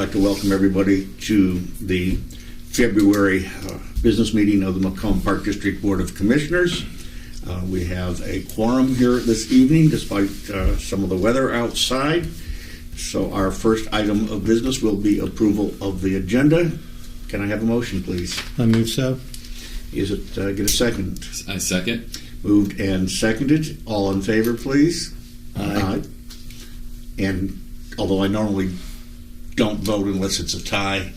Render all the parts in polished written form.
like to welcome everybody to the February business meeting of the Macomb Park District Board of Commissioners. We have a quorum here this evening despite some of the weather outside. So our first item of business will be approval of the agenda. Can I have a motion, please? I move so. Is it, get a second? I second. Moved and seconded. All in favor, please? Aye. And although I normally don't vote unless it's a tie,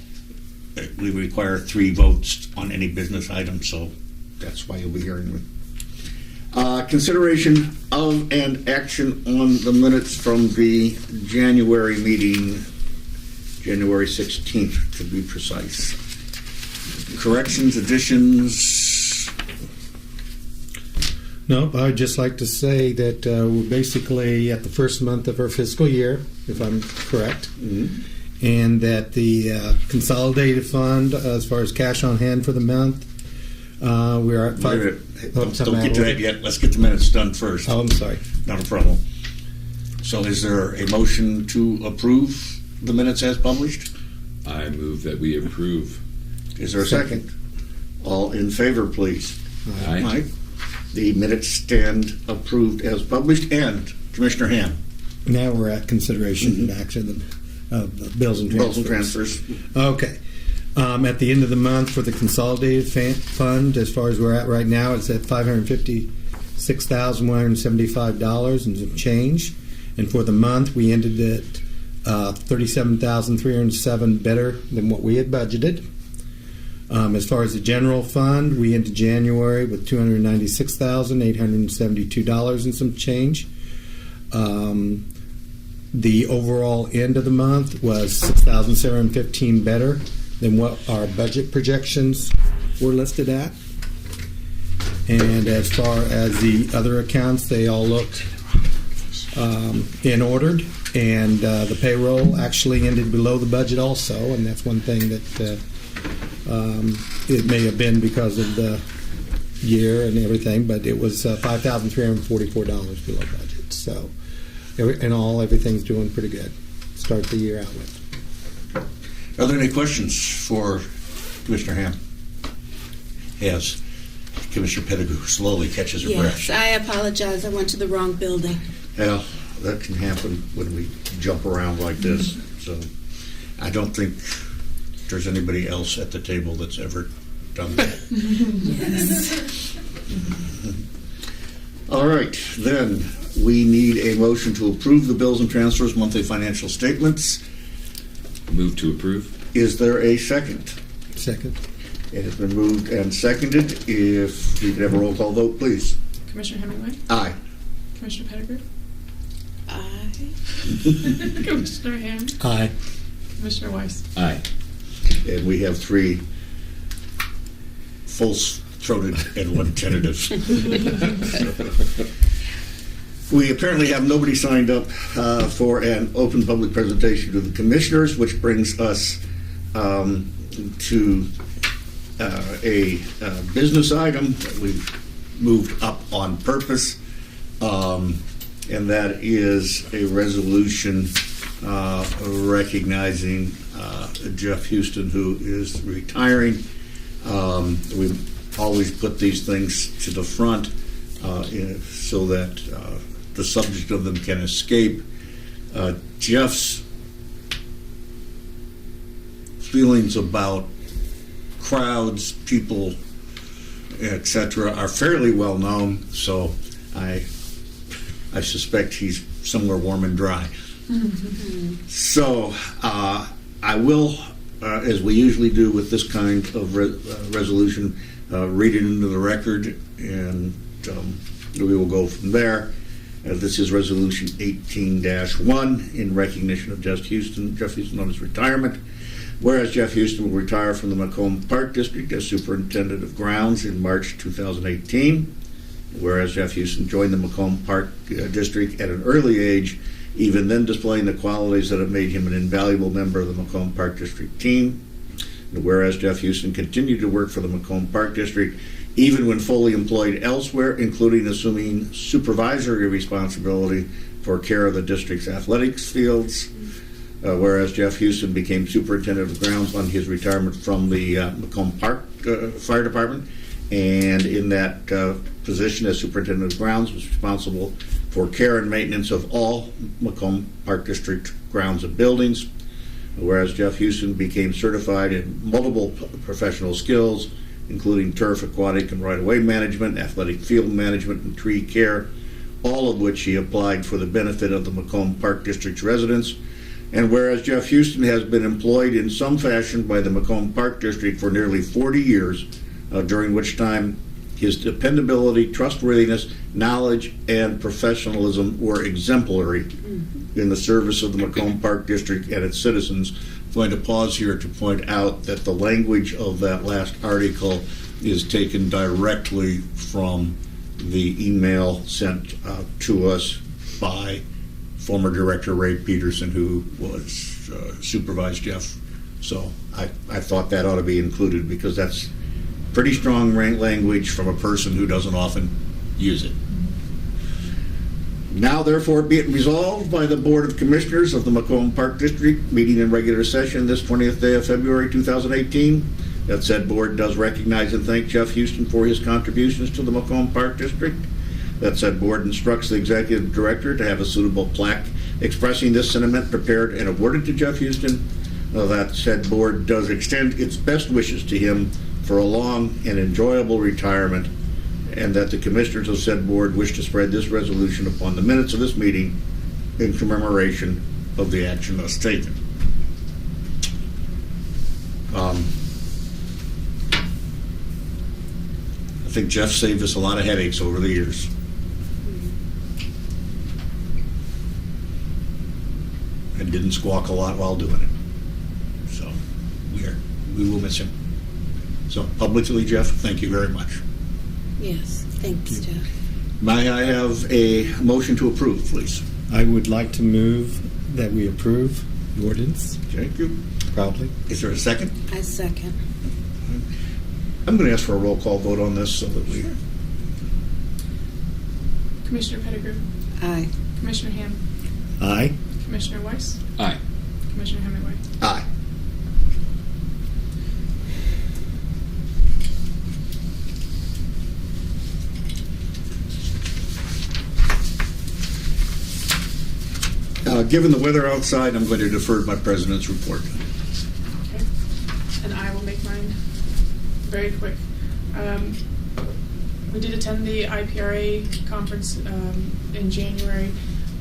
we require 3 votes on any business item, so that's why you'll be hearing me. Consideration of and action on the minutes from the January meeting, January 16th to be precise. Corrections, additions? No, I'd just like to say that we're basically at the first month of our fiscal year, if I'm correct, and that the consolidated fund, as far as cash on hand for the month, we are at Wait a minute. Don't get to that yet. Let's get the minutes done first. Oh, I'm sorry. Not a problem. So is there a motion to approve the minutes as published? I move that we approve. Is there a second? All in favor, please. Aye. The minutes stand approved as published. And Commissioner Ham. Now we're at consideration and action of the bills and transfers. Bills and transfers. Okay. At the end of the month for the consolidated fund, as far as we're at right now, it's at $556,175 and some change. And for the month, we ended at $37,307 better than what we had budgeted. As far as the general fund, we ended January with $296,872 and some change. The overall end of the month was $6,715 better than what our budget projections were listed at. And as far as the other accounts, they all looked in order. And the payroll actually ended below the budget also, and that's one thing that it may have been because of the year and everything, but it was $5,344 below budget. So in all, everything's doing pretty good. Start the year out with. Are there any questions for Commissioner Ham? Yes. Commissioner Pettigrew slowly catches her breath. Yes, I apologize. I went to the wrong building. Well, that can happen when we jump around like this. So I don't think there's anybody else at the table that's ever done that. Yes. All right, then we need a motion to approve the bills and transfers monthly financial statements. Move to approve. Is there a second? Second. It has been moved and seconded. If we could have a roll call vote, please. Commissioner Hemingway? Aye. Commissioner Pettigrew? Aye. Commissioner Ham? Aye. Commissioner Weiss? Aye. And we have 3 full-throated and 1 tentative. We apparently have nobody signed up for an open public presentation to the commissioners, which brings us to a business item that we've moved up on purpose, and that is a resolution recognizing Jeff Houston, who is retiring. We always put these things to the front so that the subject of them can escape. Jeff's feelings about crowds, people, etc., are fairly well known, so I suspect he's somewhere warm and dry. So I will, as we usually do with this kind of resolution, read it into the record, and we will go from there. This is Resolution 18-1 in recognition of Jeff Houston on his retirement. Whereas Jeff Houston will retire from the Macomb Park District as Superintendent of Grounds in March 2018. Whereas Jeff Houston joined the Macomb Park District at an early age, even then displaying the qualities that have made him an invaluable member of the Macomb Park District team. And whereas Jeff Houston continued to work for the Macomb Park District even when fully employed elsewhere, including assuming supervisory responsibility for care of the district's athletics fields. whereas Jeff Houston became superintendent of grounds on his retirement from the Macomb Park Fire Department, and in that position as superintendent of grounds was responsible for care and maintenance of all Macomb Park District grounds and buildings. Whereas Jeff Houston became certified in multiple professional skills, including turf, aquatic, and right-of-way management, athletic field management, and tree care, all of which he applied for the benefit of the Macomb Park District's residents. And whereas Jeff Houston has been employed in some fashion by the Macomb Park District for nearly 40 years, during which time his dependability, trustworthiness, knowledge, and professionalism were exemplary in the service of the Macomb Park District and its citizens. I'm going to pause here to point out that the language of that last article is taken directly from the email sent to us by former Director Ray Peterson, who was supervised Jeff. So I thought that ought to be included because that's pretty strong language from a person who doesn't often use it. Now, therefore, be it resolved by the Board of Commissioners of the Macomb Park District, meeting in regular session this 20th day of February 2018, that said board does recognize and thank Jeff Houston for his contributions to the Macomb Park District. That said board instructs the executive director to have a suitable plaque expressing this sentiment prepared and awarded to Jeff Houston. That said board does extend its best wishes to him for a long and enjoyable retirement, and that the commissioners of said board wish to spread this resolution upon the minutes of this meeting in commemoration of the action thus taken. I think Jeff saved us a lot of headaches over the years. And didn't squawk a lot while doing it. So we will miss him. So publicly, Jeff, thank you very much. Yes, thanks, Jeff. May I have a motion to approve, please? I would like to move that we approve the ordinance Thank you. proudly. Is there a second? I second. I'm going to ask for a roll call vote on this so that we... Commissioner Pettigrew, Aye. Commissioner Ham, Aye. Commissioner Weiss, Aye. Commissioner Hemingway. Aye. Given the weather outside, I'm going to defer to my president's report. Okay. And I will make mine very quick. We did attend the IPRA conference in January.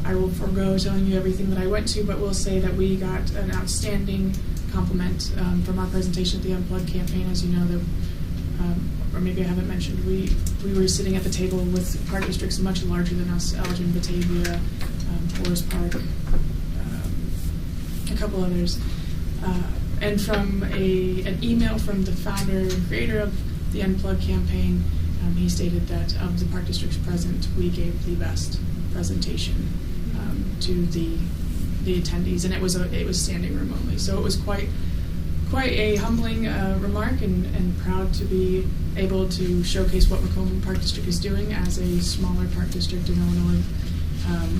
I will forego telling you everything that I went to, but will say that we got an outstanding compliment from our presentation at the Unplugged campaign. As you know, or maybe I haven't mentioned, we were sitting at the table with park districts much larger than us: Elgin, Batavia, Forest Park, a couple others. And from an email from the founder and creator of the Unplugged campaign, he stated that of the park districts present, we gave the best presentation to the attendees, and it was standing room only. So it was quite a humbling remark, and proud to be able to showcase what Macomb Park District is doing as a smaller park district in Illinois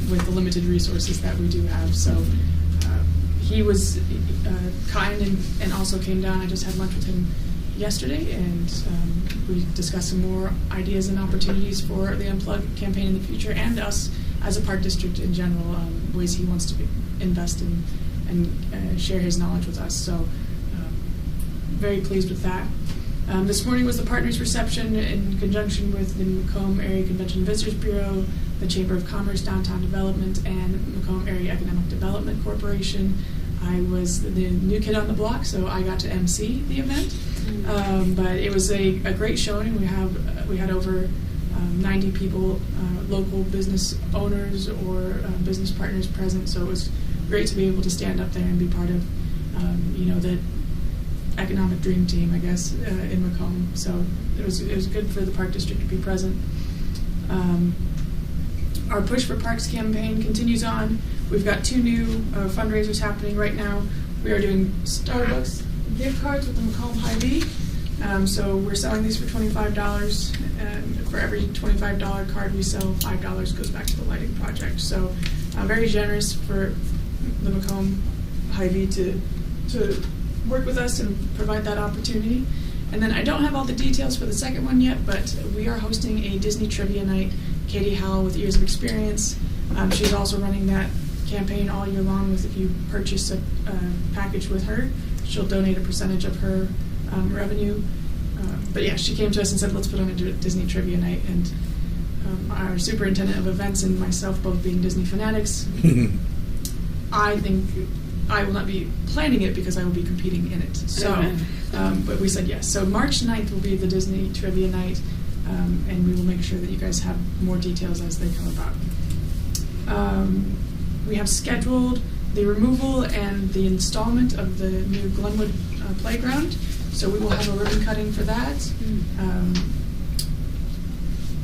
with the limited resources that we do have. So he was kind and also came down. I just had lunch with him yesterday, and we discussed some more ideas and opportunities for the Unplugged campaign in the future, and us as a park district in general, ways he wants to invest in and share his knowledge with us. So very pleased with that. This morning was the partners reception in conjunction with the Macomb Area Convention and Visitors Bureau, the Chamber of Commerce Downtown Development, and Macomb Area Economic Development Corporation. I was the new kid on the block, so I got to MC the event. But it was a great showing. We had over 90 people, local business owners or business partners present. So it was great to be able to stand up there and be part of, the economic dream team, I guess, in Macomb. So it was good for the park district to be present. Our Push for Parks campaign continues on. We've got 2 new fundraisers happening right now. We are doing Starbucks gift cards with the Macomb Hy-Vee. So we're selling these for $25, and for every $25 card we sell, $5 goes back to the lighting project. So very generous for the Macomb Hy-Vee to work with us and provide that opportunity. And then I don't have all the details for the second one yet, but we are hosting a Disney Trivia Night. Katie Howell, with years of experience, she's also running that campaign all year long. With if you purchase a package with her, she'll donate a percentage of her revenue. But yeah, she came to us and said, let's put on a Disney Trivia Night. And our superintendent of events and myself, both being Disney fanatics, I think I will not be planning it because I will be competing in it. So, but we said yes. So March 9th will be the Disney Trivia Night, and we will make sure that you guys have more details as they come about. We have scheduled the removal and the installment of the new Glenwood playground. So we will have a ribbon cutting for that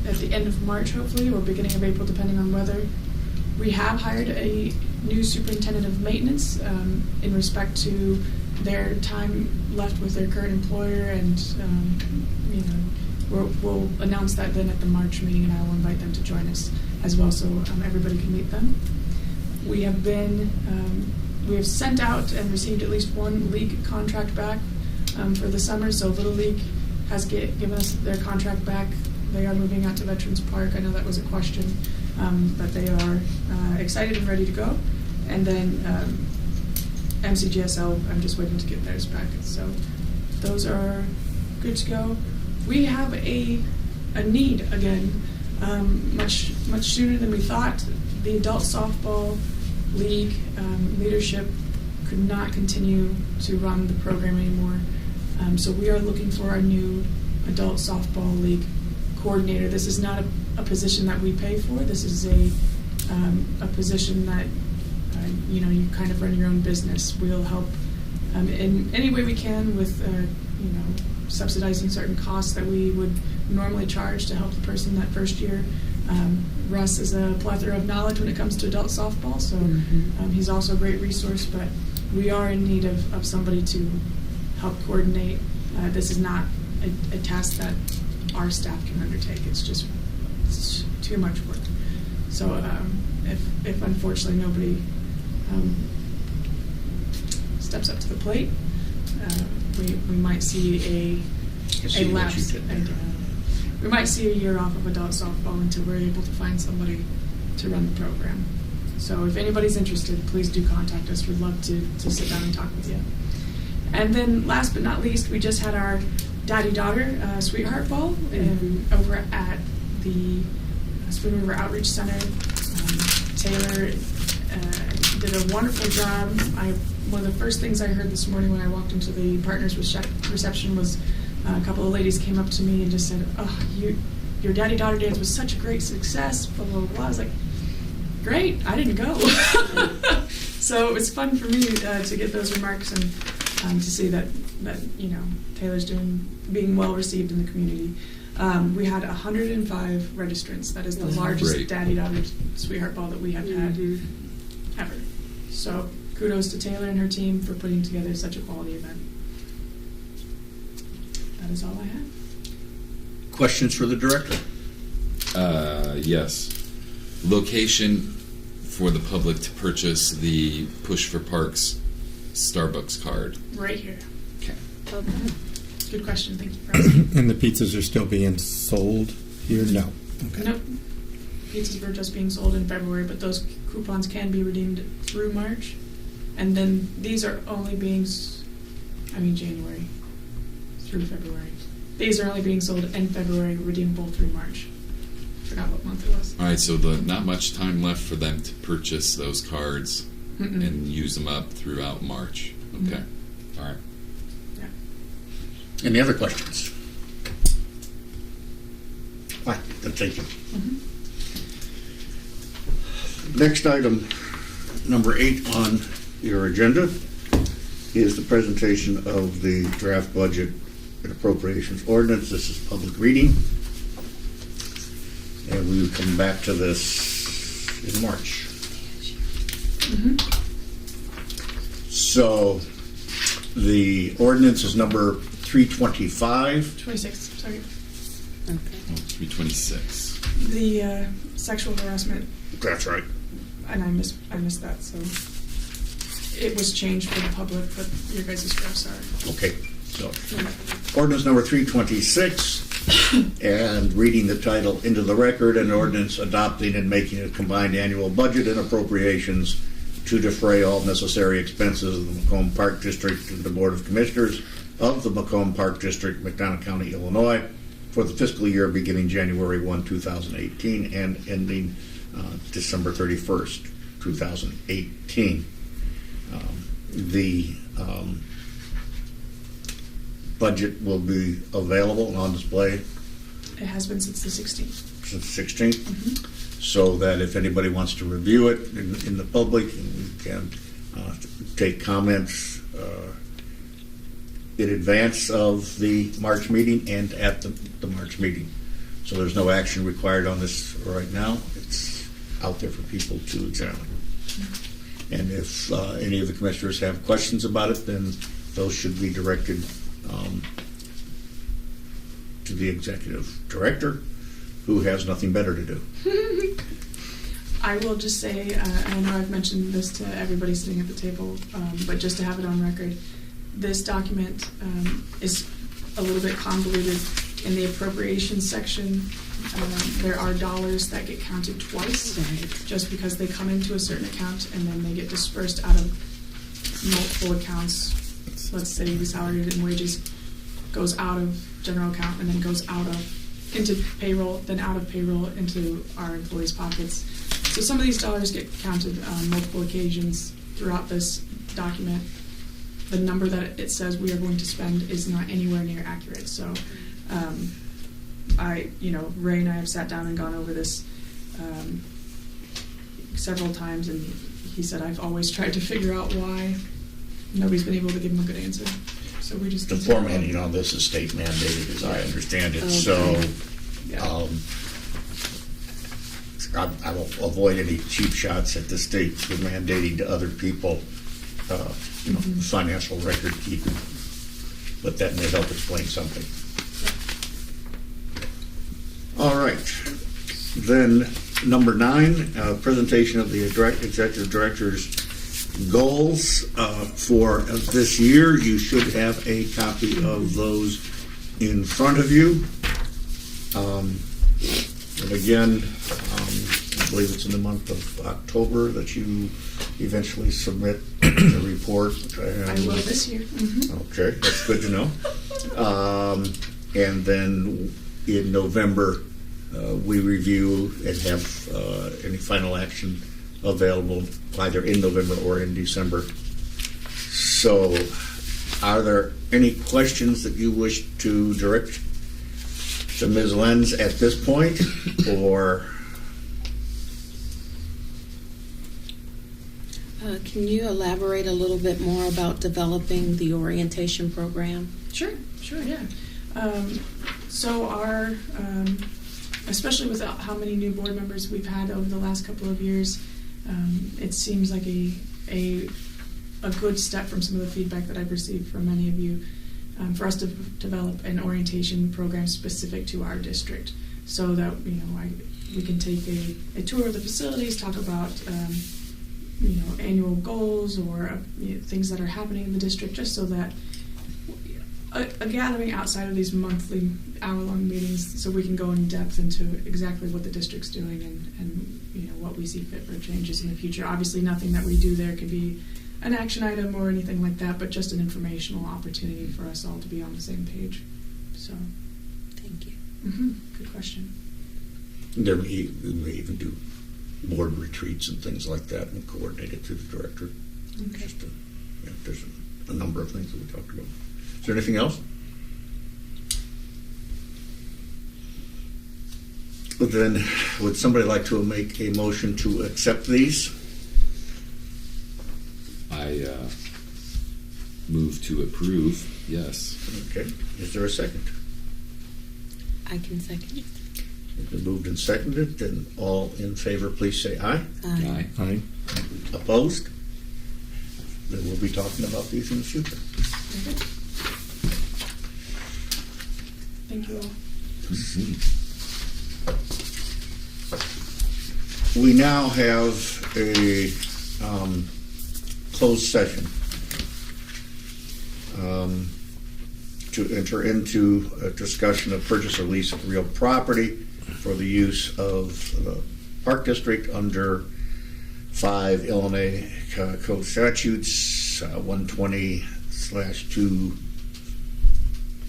at the end of March, hopefully, or beginning of April, depending on weather. We have hired a new superintendent of maintenance in respect to their time left with their current employer, and we'll announce that then at the March meeting, and I will invite them to join us as well, so everybody can meet them. We have sent out and received at least one league contract back for the summer. So Little League has given us their contract back. They are moving out to Veterans Park. I know that was a question, but they are excited and ready to go. And then MCGSL, I'm just waiting to get theirs back. So those are good to go. We have a need again, much sooner than we thought. The adult softball league leadership could not continue to run the program anymore. So we are looking for a new adult softball league coordinator. This is not a position that we pay for. This is a position that you kind of run your own business. We'll help in any way we can with subsidizing certain costs that we would normally charge to help the person that first year. Russ is a plethora of knowledge when it comes to adult softball, so he's also a great resource, but we are in need of somebody to help coordinate. This is not a task that our staff can undertake. It's too much work. So if unfortunately nobody steps up to the plate, we might see a lapse. We might see a year off of adult softball until we're able to find somebody to run the program. So if anybody's interested, please do contact us. We'd love to sit down and talk with you. And then last but not least, we just had our daddy-daughter Sweetheart Ball over at the Spoon River Outreach Center. Taylor did a wonderful job. One of the first things I heard this morning when I walked into the partners reception was a couple of ladies came up to me and just said, "Oh, your daddy-daughter dance was such a great success." Blah blah blah. I was like, "Great! I didn't go." So it was fun for me to get those remarks and to see that Taylor's being well received in the community. We had 105 registrants. That is the largest Great. daddy-daughter Sweetheart Ball that we have had ever. So kudos to Taylor and her team for putting together such a quality event. That is all I have. Questions for the director? Yes. Location for the public to purchase the Push for Parks Starbucks card. Right here. Okay. Good question. Thank you for asking. And the pizzas are still being sold here? No. Okay. Nope. Pizzas were just being sold in February, but those coupons can be redeemed through March. And then these are only being, January through February. These are only being sold in February, redeemable through March. Forgot what month it was. All right, so not much time left for them to purchase those cards and use them up throughout March. Okay. All right. Yeah. Any other questions? Fine, then thank you. Next item, number 8 on your agenda, is the presentation of the draft budget and appropriations ordinance. This is public reading, and we will come back to this in March. So the ordinance is number 325. 26, sorry. Okay. 326. The sexual harassment, That's right. and I missed that, so it was changed for the public, but your guys' drafts are. Okay, so ordinance number 326, and reading the title into the record, an ordinance adopting and making a combined annual budget and appropriations to defray all necessary expenses of the Macomb Park District and the Board of Commissioners of the Macomb Park District, McDonough County, Illinois, for the fiscal year beginning January 1, 2018 and ending December 31st, 2018. The budget will be available and on display It has been since the 16th. since the 16th, so that if anybody wants to review it in the public, we can take comments in advance of the March meeting and at the March meeting. So there's no action required on this right now. It's out there for people to examine. And if any of the commissioners have questions about it, then those should be directed to the executive director, who has nothing better to do. I will just say, I know I've mentioned this to everybody sitting at the table, but just to have it on record, this document is a little bit convoluted. In the appropriations section, there are dollars that get counted twice, just because they come into a certain account and then they get dispersed out of multiple accounts. Let's say the salary and wages goes out of general account and then goes out of into payroll, then out of payroll into our employees' pockets. So some of these dollars get counted on multiple occasions throughout this document. The number that it says we are going to spend is not anywhere near accurate. So Ray and I have sat down and gone over this several times, and he said, I've always tried to figure out why. Nobody's been able to give him a good answer. So we just... The formatting on this is state mandated, as I understand it, Okay. so Yeah. I will avoid any cheap shots at the state for mandating to other people, financial record keeping, but that may help explain something. All right. Then number 9, presentation of the executive director's goals for this year. You should have a copy of those in front of you. And again, I believe it's in the month of October that you eventually submit the report. I will this year. Okay, that's good to know. And then in November, we review and have any final action available either in November or in December. So, are there any questions that you wish to direct to Ms. Lenz at this point, or? Can you elaborate a little bit more about developing the orientation program? Sure, yeah. So our, especially with how many new board members we've had over the last couple of years, it seems like a good step from some of the feedback that I've received from many of you, for us to develop an orientation program specific to our district, so that we can take a tour of the facilities, talk about annual goals or things that are happening in the district, just so that a gathering outside of these monthly hour-long meetings, so we can go in depth into exactly what the district's doing and what we see fit for changes in the future. Obviously, nothing that we do there could be an action item or anything like that, but just an informational opportunity for us all to be on the same page. So, Thank you. Good question. We may even do board retreats and things like that and coordinate it through the director. Okay. There's a number of things that we talked about. Is there anything else? Then, would somebody like to make a motion to accept these? I move to approve, yes. Okay. Is there a second? I can second it. It's been moved and seconded. Then all in favor, please say aye. Aye. Aye. Opposed? Then we'll be talking about these in the future. Okay. Thank you all. We now have a closed session to enter into a discussion of purchase or lease of real property for the use of the Park District under 5 Illinois Code Statutes 120/2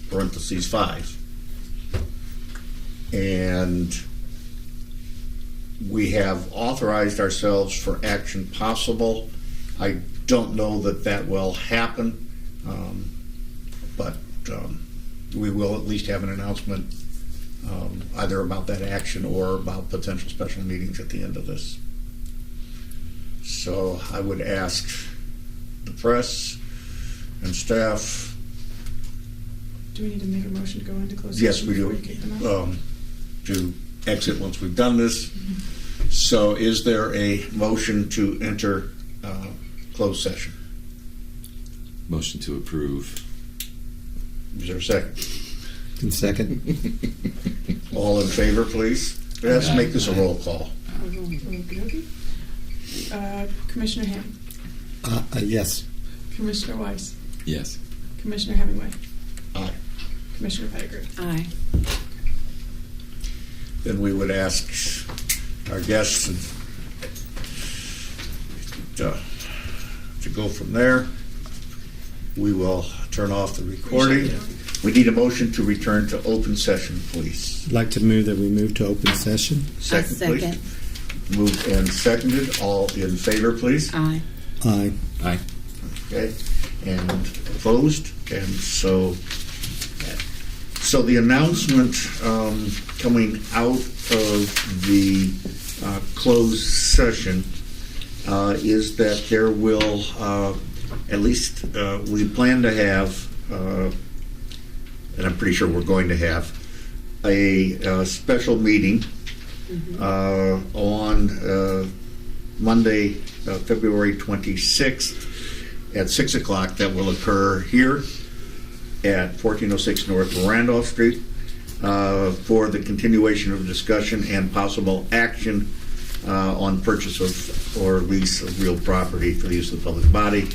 parentheses 5. And we have authorized ourselves for action possible. I don't know that that will happen, but we will at least have an announcement either about that action or about potential special meetings at the end of this. So I would ask the press and staff. Do we need to make a motion to go into closed Yes, session we before do. you kick them out? To exit once we've done this. So is there a motion to enter closed session? Motion to approve. Is there a second? And second. All in favor, please? Let's make this a roll call. Okey-dokey. Commissioner Ham, Yes. Commissioner Weiss, Yes. Commissioner Hemingway, Aye. Commissioner Pettigrew. Aye. Then we would ask our guests to go from there. We will turn off the recording. We need a motion to return to open session, please. I'd like to move that we move to open session. Second, second. please. Moved and seconded. All in favor, please. Aye. Aye. Aye. Okay, and opposed, and so the announcement coming out of the closed session is that there will, at least we plan to have, and I'm pretty sure we're going to have, a special meeting on Monday, February 26th at 6 o'clock that will occur here at 1406 North Randolph Street for the continuation of discussion and possible action on purchase of or lease of real property for the use of the public body.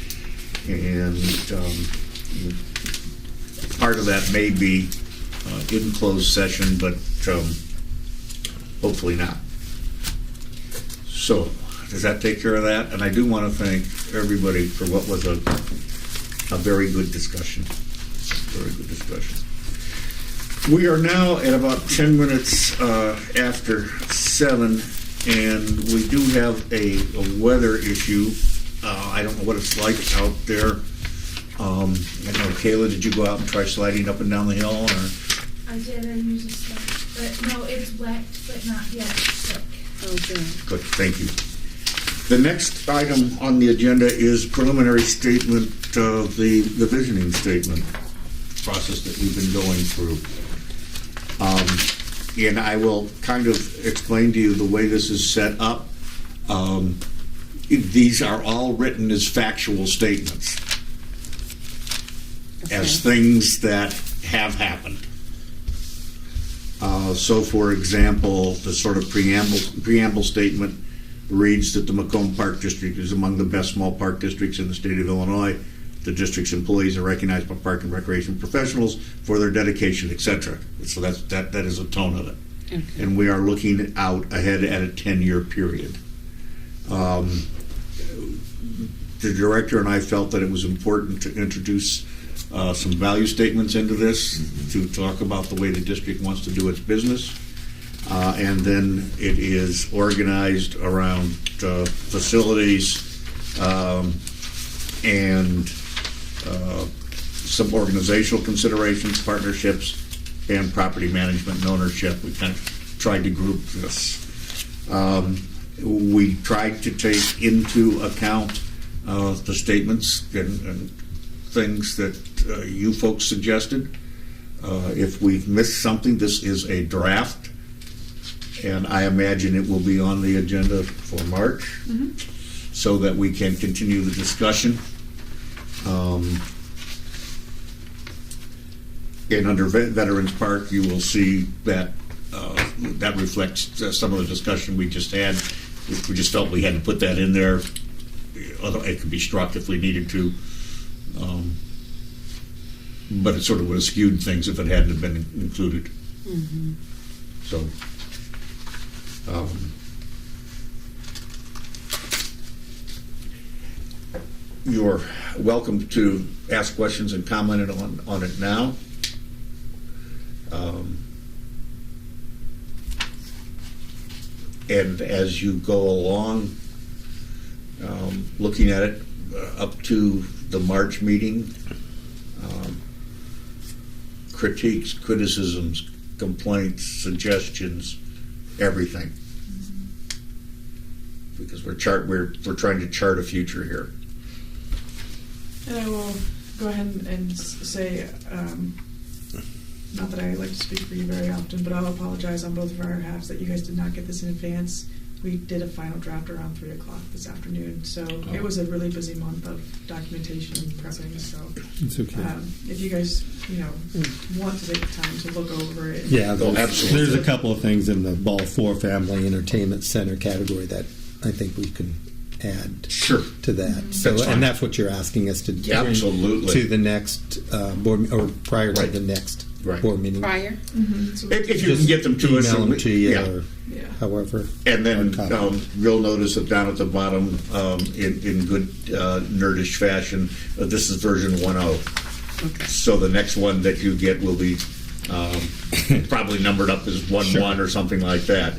And part of that may be in closed session, but hopefully not. So, does that take care of that? And I do want to thank everybody for what was a very good discussion. Very good discussion. We are now at about 10 minutes after 7, and we do have a weather issue. I don't know what it's like out there. I don't know, Kayla, did you go out and try sliding up and down the hill? Or? I did, I used a sled, but no, it's wet, but not yet sick. Oh, good. Good, thank you. The next item on the agenda is preliminary statement of the visioning statement process that we've been going through. And I will kind of explain to you the way this is set up. These are all written as factual statements, as things that have happened. So, for example, the sort of preamble statement reads that the Macomb Park District is among the best small park districts in the state of Illinois. The district's employees are recognized by park and recreation professionals for their dedication, etc. So that is the tone of it. Okay. And we are looking out ahead at a 10-year period. The director and I felt that it was important to introduce some value statements into this to talk about the way the district wants to do its business. And then it is organized around facilities and some organizational considerations, partnerships, and property management and ownership. We kind of tried to group this. We tried to take into account the statements and things that you folks suggested. If we've missed something, this is a draft, and I imagine it will be on the agenda for March so that we can continue the discussion. And under Veterans Park, you will see that that reflects some of the discussion we just had. We just felt we had to put that in there although it could be struck if we needed to. But it sort of would have skewed things if it hadn't have been included. So, you're welcome to ask questions and comment on it now. And as you go along, looking at it up to the March meeting, critiques, criticisms, complaints, suggestions, everything. Because we're trying to chart a future here. And I will go ahead and say, not that I like to speak for you very often, but I'll apologize on both of our halves that you guys did not get this in advance. We did a final draft around 3 o'clock this afternoon, so it was a really busy month of documentation and prepping. So It's okay. if you guys, want to take the time to look over it, Yeah, absolutely. there's a couple of things in the Ball 4 Family Entertainment Center category that I think we can add Sure. to that. So, That's fine. and that's what you're asking us to do Absolutely. to the next board or prior to Right. the next Right. board meeting. Prior? So, If you can get them to us. Email and them to you yeah. or yeah. however. And then hard copy. you'll notice that down at the bottom, in good nerdish fashion, this is version 1.0. So the next one that you get will be probably numbered up as 1.1 Sure. or something like that.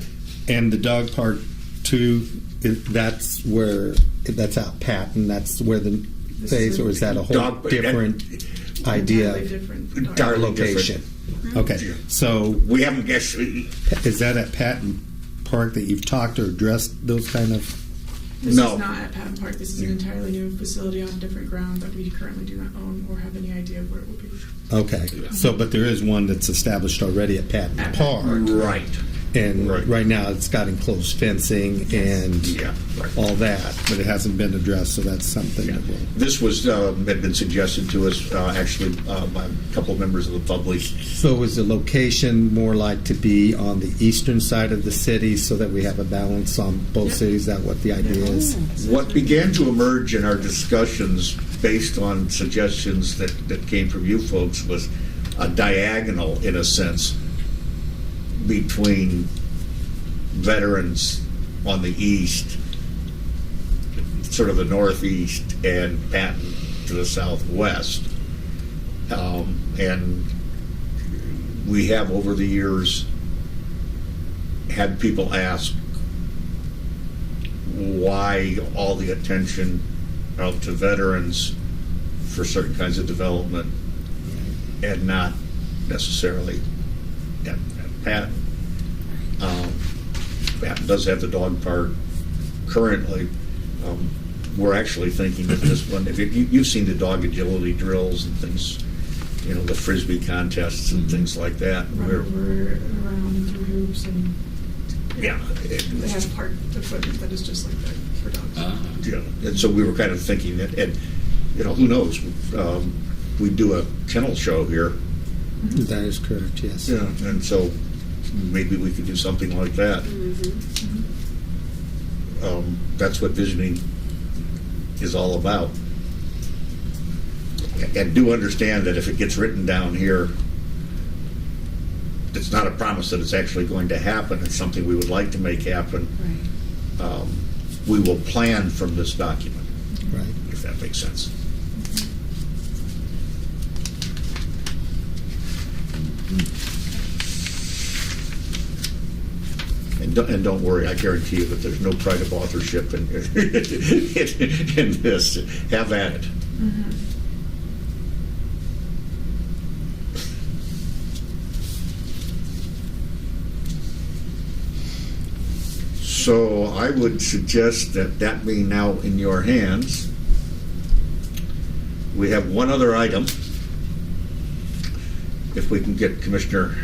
And the dog park 2, that's out Patton. That's where the This phase, is a or is that a whole dog- different idea? Entirely different. Entirely Location. Okay, Yeah. so We haven't guessed. is that at Patton Park that you've talked or addressed those kind of? This No. is not at Patton Park. This is an entirely new facility on different ground that we currently do not own or have any idea of where it will be. Okay, so but there is one that's established already at Patton At Park, Right. and Right. right now it's got enclosed fencing and Yeah. Right. all that, but it hasn't been addressed. So that's something Yeah. that will. This was had been suggested to us actually by a couple of members of the public. So is the location more like to be on the eastern side of the city so that we have a balance on both Yep. cities? Is that what the idea is? What began to emerge in our discussions based on suggestions that came from you folks was a diagonal, in a sense, between veterans on the east, sort of the northeast, and Patton to the southwest. And we have, over the years, had people ask why all the attention out to veterans for certain kinds of development and not necessarily at Patton. Patton does have the dog park currently. We're actually thinking of this one. If you've seen the dog agility drills and things, the frisbee contests and things like that. Run over, around through hoops, and Yeah. they have park equipment that is just like that for dogs. Yeah, and so we were kind of thinking that, and who knows? We do a kennel show here, That is correct. Yes. yeah, and so maybe we could do something like that. That's what visioning is all about. And do understand that if it gets written down here, it's not a promise that it's actually going to happen. It's something we would like to make happen. Right. We will plan from this document, Right. if that makes sense. And don't worry, I guarantee you that there's no pride of authorship in this. Have at it. So I would suggest that being now in your hands, we have one other item. If we can get Commissioner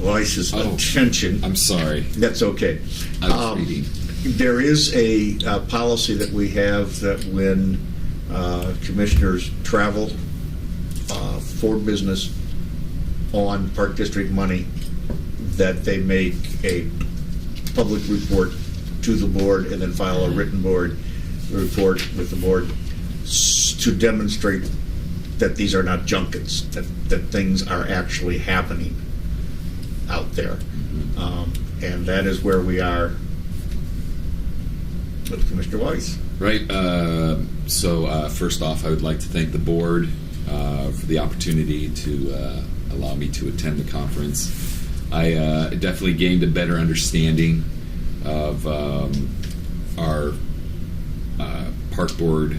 Weiss's attention. I'm sorry. That's okay. I was reading. There is a policy that we have that when commissioners travel for business on Park District money, that they make a public report to the board and then file a written board. report with the board to demonstrate that these are not junkets, that things are actually happening out there. And that is where we are with Commissioner Weiss. Right. So first off, I would like to thank the board for the opportunity to allow me to attend the conference. I definitely gained a better understanding of our park board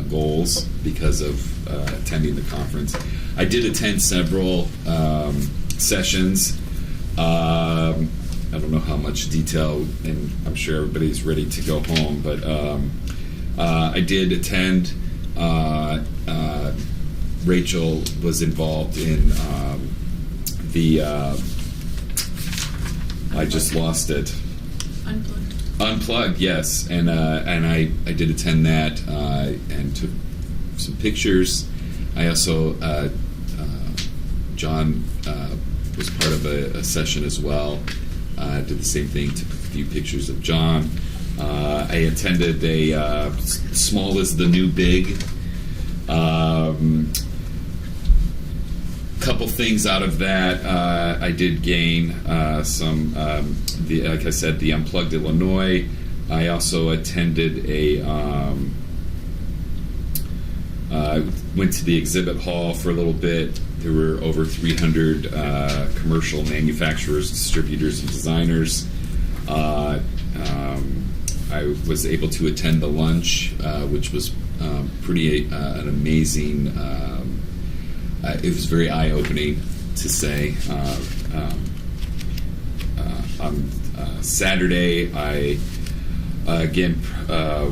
goals because of attending the conference. I did attend several sessions. I don't know how much detail, and I'm sure everybody's ready to go home, but I did attend. Rachel was involved in the I just lost it. Unplugged, yes, and I did attend that and took some pictures. I also John was part of a session as well. Did the same thing, took a few pictures of John. I attended a Small is the New Big. Couple things out of that. I did gain some, like I said, the Unplugged Illinois. I also attended went to the exhibit hall for a little bit. There were over 300 commercial manufacturers, distributors, and designers. I was able to attend the lunch, which was pretty an amazing. It was very eye-opening, to say. On Saturday, I again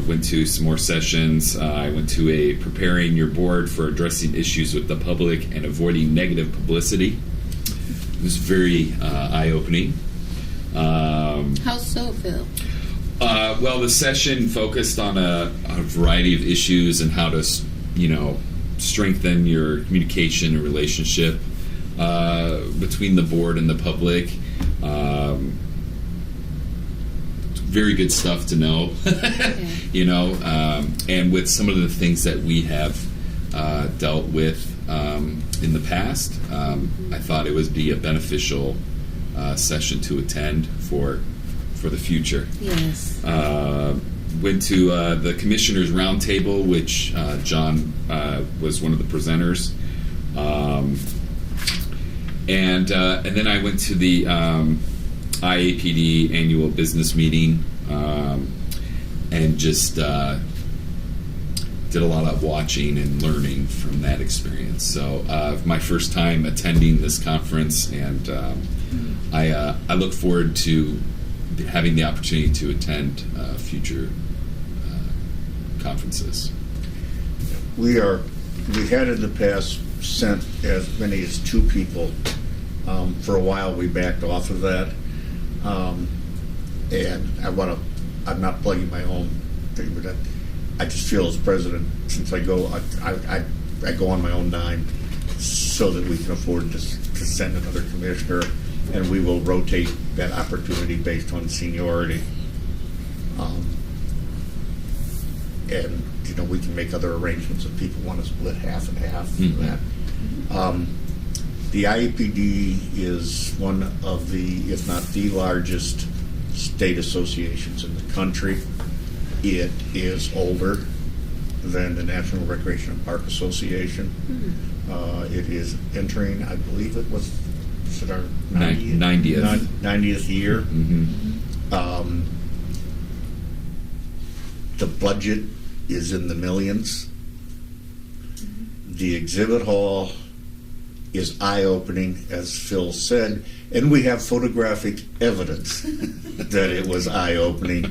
went to some more sessions. I went to a Preparing Your Board for Addressing Issues with the Public and Avoiding Negative Publicity. It was very eye-opening. How so, Phil? Well, the session focused on a variety of issues and how to, strengthen your communication and relationship between the board and the public. Very good stuff to know, and with some of the things that we have dealt with in the past, I thought it would be a beneficial session to attend for the future. Yes. Went to the Commissioners Roundtable, which John was one of the presenters, and then I went to the IAPD annual business meeting, and just did a lot of watching and learning from that experience. So my first time attending this conference, and I look forward to having the opportunity to attend future conferences. We had in the past sent as many as 2 people. For a while we backed off of that. And I'm not plugging my own thing, but I just feel as president, since I go on my own dime so that we can afford to send another commissioner, and we will rotate that opportunity based on seniority. And we can make other arrangements if people want to split half and half. Mm-hmm. That. The IAPD is one of the, if not the largest state associations in the country. It is older than the National Recreation and Park Association. It is entering, I believe it was our 90th year. Mm-hmm. The budget is in the millions. The exhibit hall is eye-opening, as Phil said, and we have photographic evidence that it was eye-opening,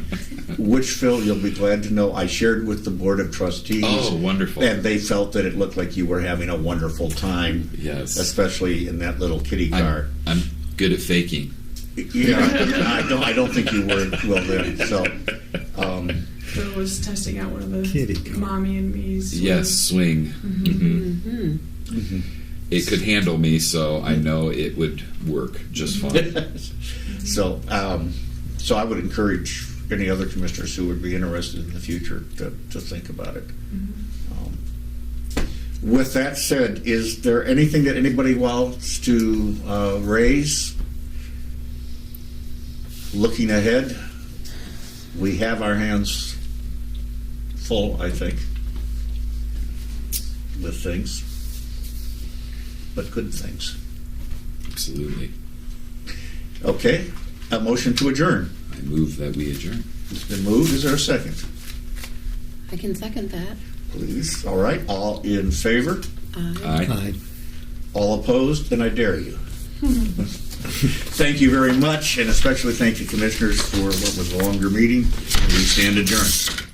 which, Phil, you'll be glad to know, I shared with the Board of Trustees. Oh, wonderful. And they felt that it looked like you were having a wonderful time. Yes. Especially in that little kiddie car. I'm good at faking. Yeah, I don't think you were well then. So, Phil was testing out one of the Kitty car. Mommy and Me's. Yes, swing. Mm-hmm. It could handle me, so I know it would work just fine. so I would encourage any other commissioners who would be interested in the future to think about it. With that said, is there anything that anybody wants to raise? Looking ahead, we have our hands full, I think, with things, but good things. Absolutely. Okay, a motion to adjourn. I move that we adjourn. It's been moved. Is there a second? I can second that. Please. All right. All in favor? Aye. Aye. All opposed? Then I dare you. Thank you very much, and especially thank the commissioners for what was a longer meeting. We stand adjourned.